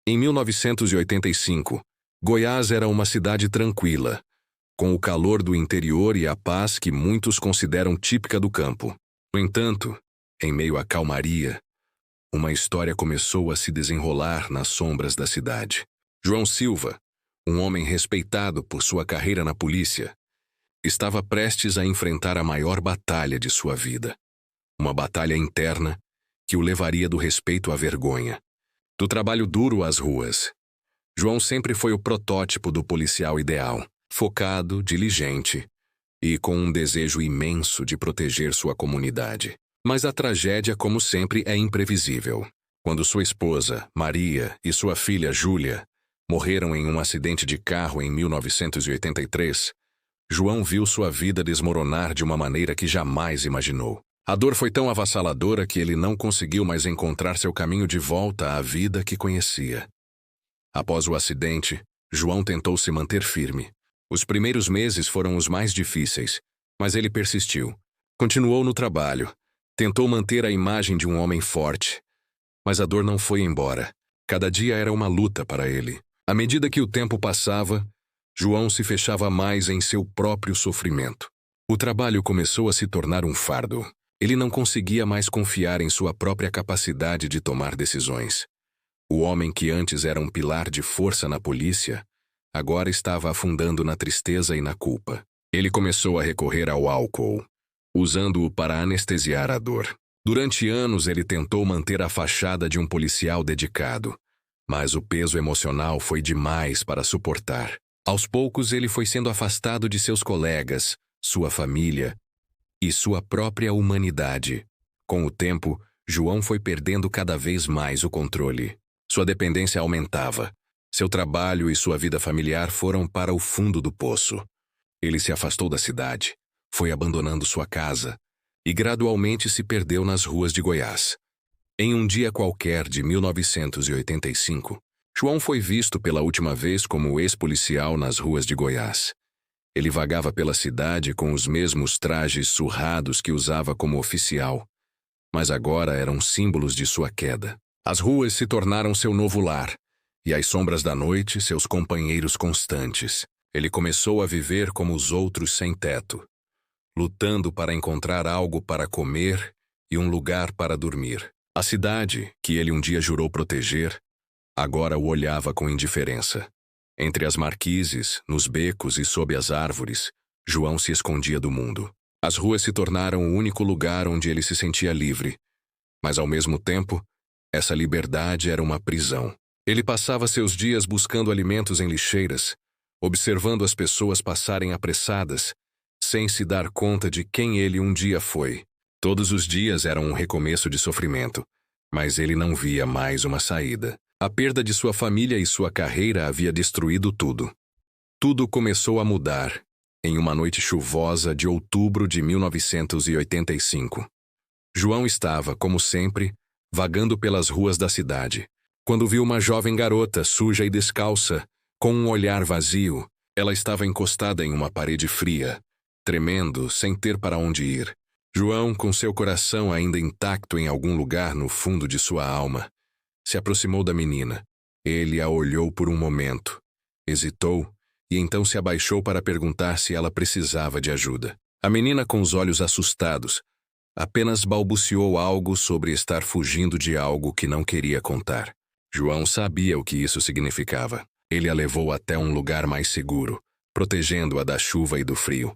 Em 1985, Goiás era uma cidade tranquila, com o calor do interior e a paz que muitos consideram típica do campo. No entanto, em meio à calmaria, uma história começou a se desenrolar nas sombras da cidade. João Silva, um homem respeitado por sua carreira na polícia, estava prestes a enfrentar a maior batalha de sua vida. Uma batalha interna que o levaria do respeito à vergonha. Do trabalho duro às ruas. João sempre foi o protótipo do policial ideal, focado, diligente e com um desejo imenso de proteger sua comunidade. Mas a tragédia, como sempre, é imprevisível. Quando sua esposa, Maria, e sua filha, Júlia, morreram em um acidente de carro em 1983, João viu sua vida desmoronar de uma maneira que jamais imaginou. A dor foi tão avassaladora que ele não conseguiu mais encontrar seu caminho de volta à vida que conhecia. Após o acidente, João tentou se manter firme. Os primeiros meses foram os mais difíceis, mas ele persistiu. Continuou no trabalho. Tentou manter a imagem de um homem forte. Mas a dor não foi embora. Cada dia era uma luta para ele. À medida que o tempo passava, João se fechava mais em seu próprio sofrimento. O trabalho começou a se tornar um fardo. Ele não conseguia mais confiar em sua própria capacidade de tomar decisões. O homem que antes era um pilar de força na polícia, agora estava afundando na tristeza e na culpa. Ele começou a recorrer ao álcool, usando-o para anestesiar a dor. Durante anos ele tentou manter a fachada de um policial dedicado, mas o peso emocional foi demais para suportar. Aos poucos ele foi sendo afastado de seus colegas, sua família e sua própria humanidade. Com o tempo, João foi perdendo cada vez mais o controle. Sua dependência aumentava. Seu trabalho e sua vida familiar foram para o fundo do poço. Ele se afastou da cidade, foi abandonando sua casa e gradualmente se perdeu nas ruas de Goiás. Em um dia qualquer de 1985, João foi visto pela última vez como ex-policial nas ruas de Goiás. Ele vagava pela cidade com os mesmos trajes surrados que usava como oficial, mas agora eram símbolos de sua queda. As ruas se tornaram seu novo lar, e as sombras da noite seus companheiros constantes. Ele começou a viver como os outros sem teto, lutando para encontrar algo para comer e um lugar para dormir. A cidade, que ele um dia jurou proteger, agora o olhava com indiferença. Entre as marquises, nos becos e sob as árvores, João se escondia do mundo. As ruas se tornaram o único lugar onde ele se sentia livre, mas ao mesmo tempo, essa liberdade era uma prisão. Ele passava seus dias buscando alimentos em lixeiras, observando as pessoas passarem apressadas, sem se dar conta de quem ele um dia foi. Todos os dias eram um recomeço de sofrimento, mas ele não via mais uma saída. A perda de sua família e sua carreira havia destruído tudo. Tudo começou a mudar, em uma noite chuvosa de outubro de 1985. João estava, como sempre, vagando pelas ruas da cidade, quando viu uma jovem garota suja e descalça, com um olhar vazio. Ela estava encostada em uma parede fria, tremendo, sem ter para onde ir. João, com seu coração ainda intacto em algum lugar no fundo de sua alma, se aproximou da menina. Ele a olhou por um momento, hesitou e então se abaixou para perguntar se ela precisava de ajuda. A menina, com os olhos assustados, apenas balbuciou algo sobre estar fugindo de algo que não queria contar. João sabia o que isso significava. Ele a levou até um lugar mais seguro, protegendo-a da chuva e do frio.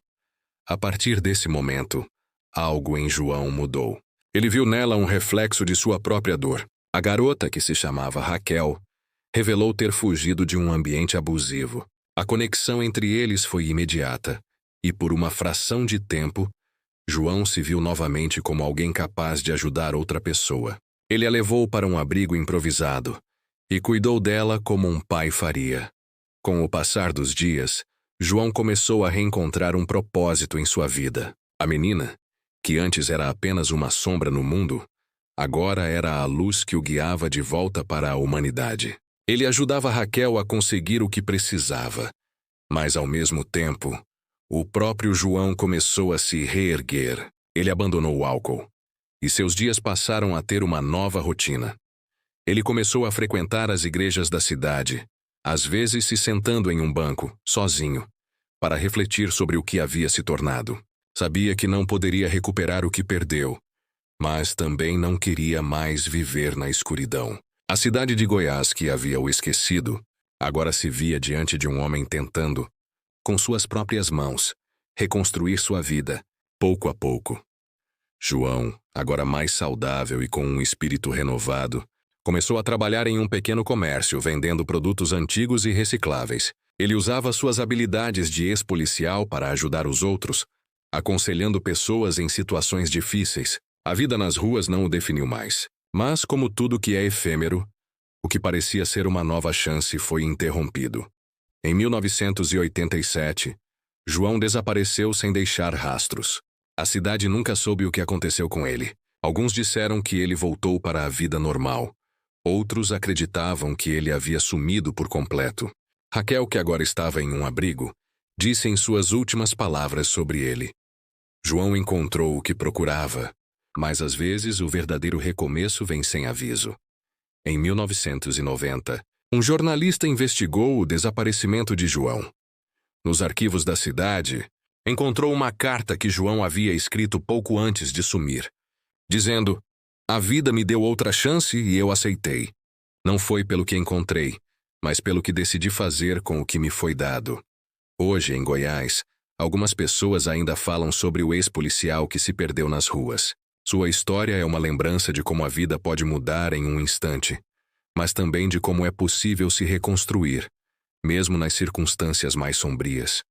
A partir desse momento, algo em João mudou. Ele viu nela um reflexo de sua própria dor. A garota, que se chamava Raquel, revelou ter fugido de um ambiente abusivo. A conexão entre eles foi imediata, e por uma fração de tempo, João se viu novamente como alguém capaz de ajudar outra pessoa. Ele a levou para um abrigo improvisado e cuidou dela como um pai faria. Com o passar dos dias, João começou a reencontrar um propósito em sua vida. A menina, que antes era apenas uma sombra no mundo, agora era a luz que o guiava de volta para a humanidade. Ele ajudava Raquel a conseguir o que precisava, mas ao mesmo tempo, o próprio João começou a se reerguer. Ele abandonou o álcool, e seus dias passaram a ter uma nova rotina. Ele começou a frequentar as igrejas da cidade, às vezes se sentando em um banco, sozinho, para refletir sobre o que havia se tornado. Sabia que não poderia recuperar o que perdeu, mas também não queria mais viver na escuridão. A cidade de Goiás, que havia o esquecido, agora se via diante de um homem tentando, com suas próprias mãos, reconstruir sua vida, pouco a pouco. João, agora mais saudável e com um espírito renovado, começou a trabalhar em um pequeno comércio vendendo produtos antigos e recicláveis. Ele usava suas habilidades de ex-policial para ajudar os outros, aconselhando pessoas em situações difíceis. A vida nas ruas não o definiu mais. Mas, como tudo que é efêmero, o que parecia ser uma nova chance foi interrompido. Em 1987, João desapareceu sem deixar rastros. A cidade nunca soube o que aconteceu com ele. Alguns disseram que ele voltou para a vida normal. Outros acreditavam que ele havia sumido por completo. Raquel, que agora estava em um abrigo, disse em suas últimas palavras sobre ele: João encontrou o que procurava, mas às vezes o verdadeiro recomeço vem sem aviso. Em 1990, um jornalista investigou o desaparecimento de João. Nos arquivos da cidade, encontrou uma carta que João havia escrito pouco antes de sumir, dizendo: A vida me deu outra chance e eu aceitei. Não foi pelo que encontrei, mas pelo que decidi fazer com o que me foi dado. Hoje, em Goiás, algumas pessoas ainda falam sobre o ex-policial que se perdeu nas ruas. Sua história é uma lembrança de como a vida pode mudar em um instante, mas também de como é possível se reconstruir, mesmo nas circunstâncias mais sombrias.